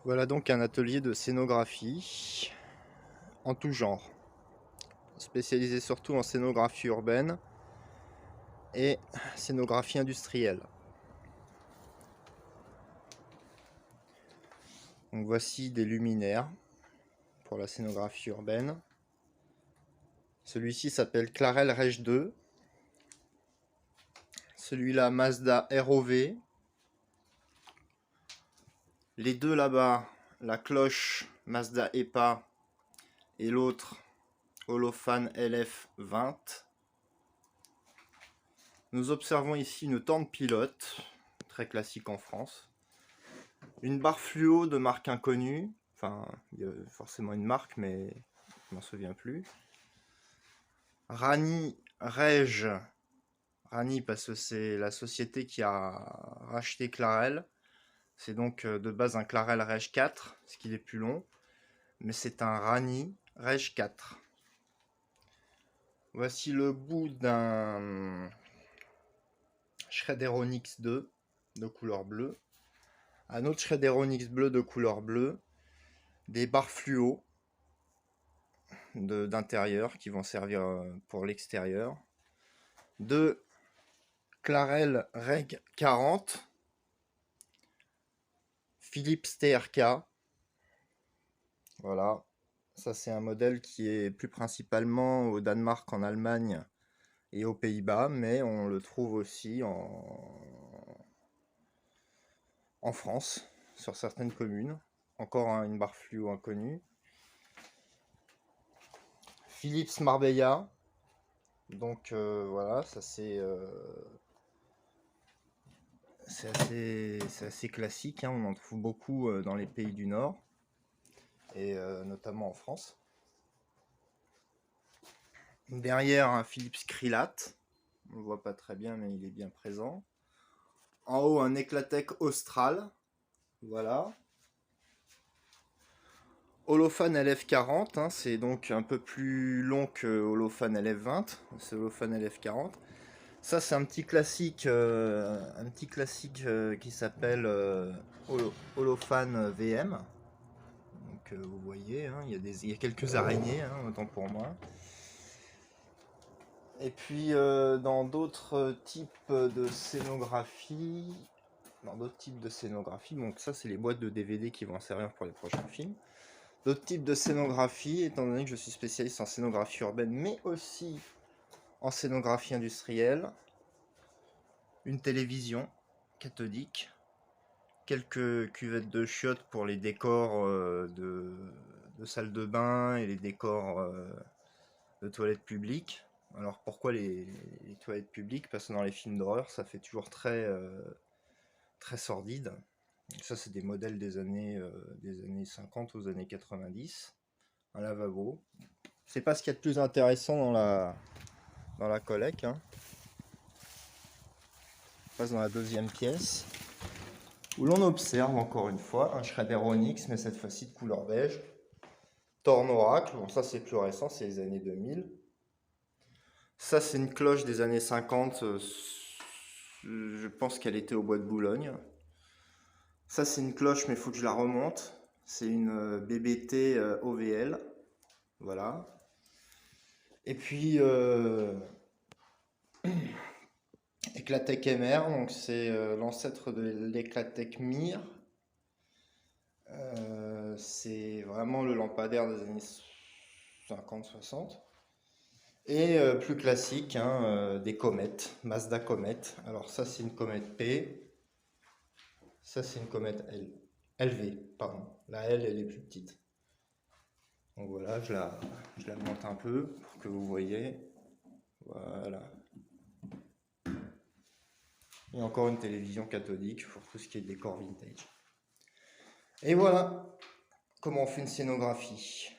Voilà donc un atelier de scénographie en tout genre, spécialisé surtout en scénographie urbaine et scénographie industrielle. Donc voici des luminaires pour la scénographie urbaine. Celui-ci s'appelle Clarel Reg 2. Celui-là Mazda ROV. Les deux là-bas, la cloche Mazda EPA et l'autre Holophane LF20. Nous observons ici une tente pilote, très classique en France. Une barre fluo de marque inconnue, enfin, il y a forcément une marque, mais je m'en souviens plus. Rani Reg, Rani parce que c'est la société qui a racheté Clarel. C'est donc de base un Clarel Reg 4, ce qui est plus long, mais c'est un Rani Reg 4. Voici le bout d'un Schrader Onyx 2 de couleur bleue. Un autre Schrader Onyx bleu de couleur bleue. Des barres fluo d'intérieur qui vont servir pour l'extérieur. Deux Clarel Reg 40. Philips TRK. Voilà. Ça c'est un modèle qui est plus principalement au Danemark, en Allemagne et aux Pays-Bas, mais on le trouve aussi en France, sur certaines communes. Encore une barre fluo inconnue. Philips Marbella. Donc voilà, ça c'est assez classique, hein. On en trouve beaucoup dans les pays du Nord, et notamment en France. Derrière, un Philips Krilat. On ne le voit pas très bien, mais il est bien présent. En haut, un Eclatec Austral. Voilà. Holophane LF40, hein, c'est donc un peu plus long que Holophane LF20. C'est Holophane LF40. Ça, c'est un petit classique, qui s'appelle Holophane VM. Donc, vous voyez, hein, il y a quelques araignées, hein, autant pour moi. Et puis, dans d'autres types de scénographie, donc ça, c'est les boîtes de DVD qui vont servir pour les prochains films. D'autres types de scénographie, étant donné que je suis spécialiste en scénographie urbaine, mais aussi en scénographie industrielle. Une télévision cathodique, quelques cuvettes de chiottes pour les décors de salle de bain et les décors de toilettes publiques. Alors pourquoi les toilettes publiques? Parce que dans les films d'horreur, ça fait toujours très sordide. Donc ça, c'est des modèles des années 50 aux années 90. Un lavabo. C'est pas ce qu'il y a de plus intéressant dans la collecte, hein. On passe dans la deuxième pièce, où l'on observe encore une fois un Schrader Onyx, mais cette fois-ci de couleur beige. Thorn Oracle, bon ça c'est plus récent, c'est les années 2000. Ça c'est une cloche des années 50, je pense qu'elle était au bois de Boulogne. Ça c'est une cloche mais il faut que je la remonte. C'est une BBT OVL, voilà. Et puis Eclatec MR, donc c'est l'ancêtre de l'Eclatec Mir. C'est vraiment le lampadaire des années 50-60. Et plus classique, hein, des comètes, Mazda Comet. Alors ça c'est une comète P, ça c'est une comète LV, pardon. La L elle est plus petite. Donc voilà, je la monte un peu pour que vous voyez. Voilà. Et encore une télévision cathodique pour tout ce qui est décor vintage. Et voilà comment on fait une scénographie.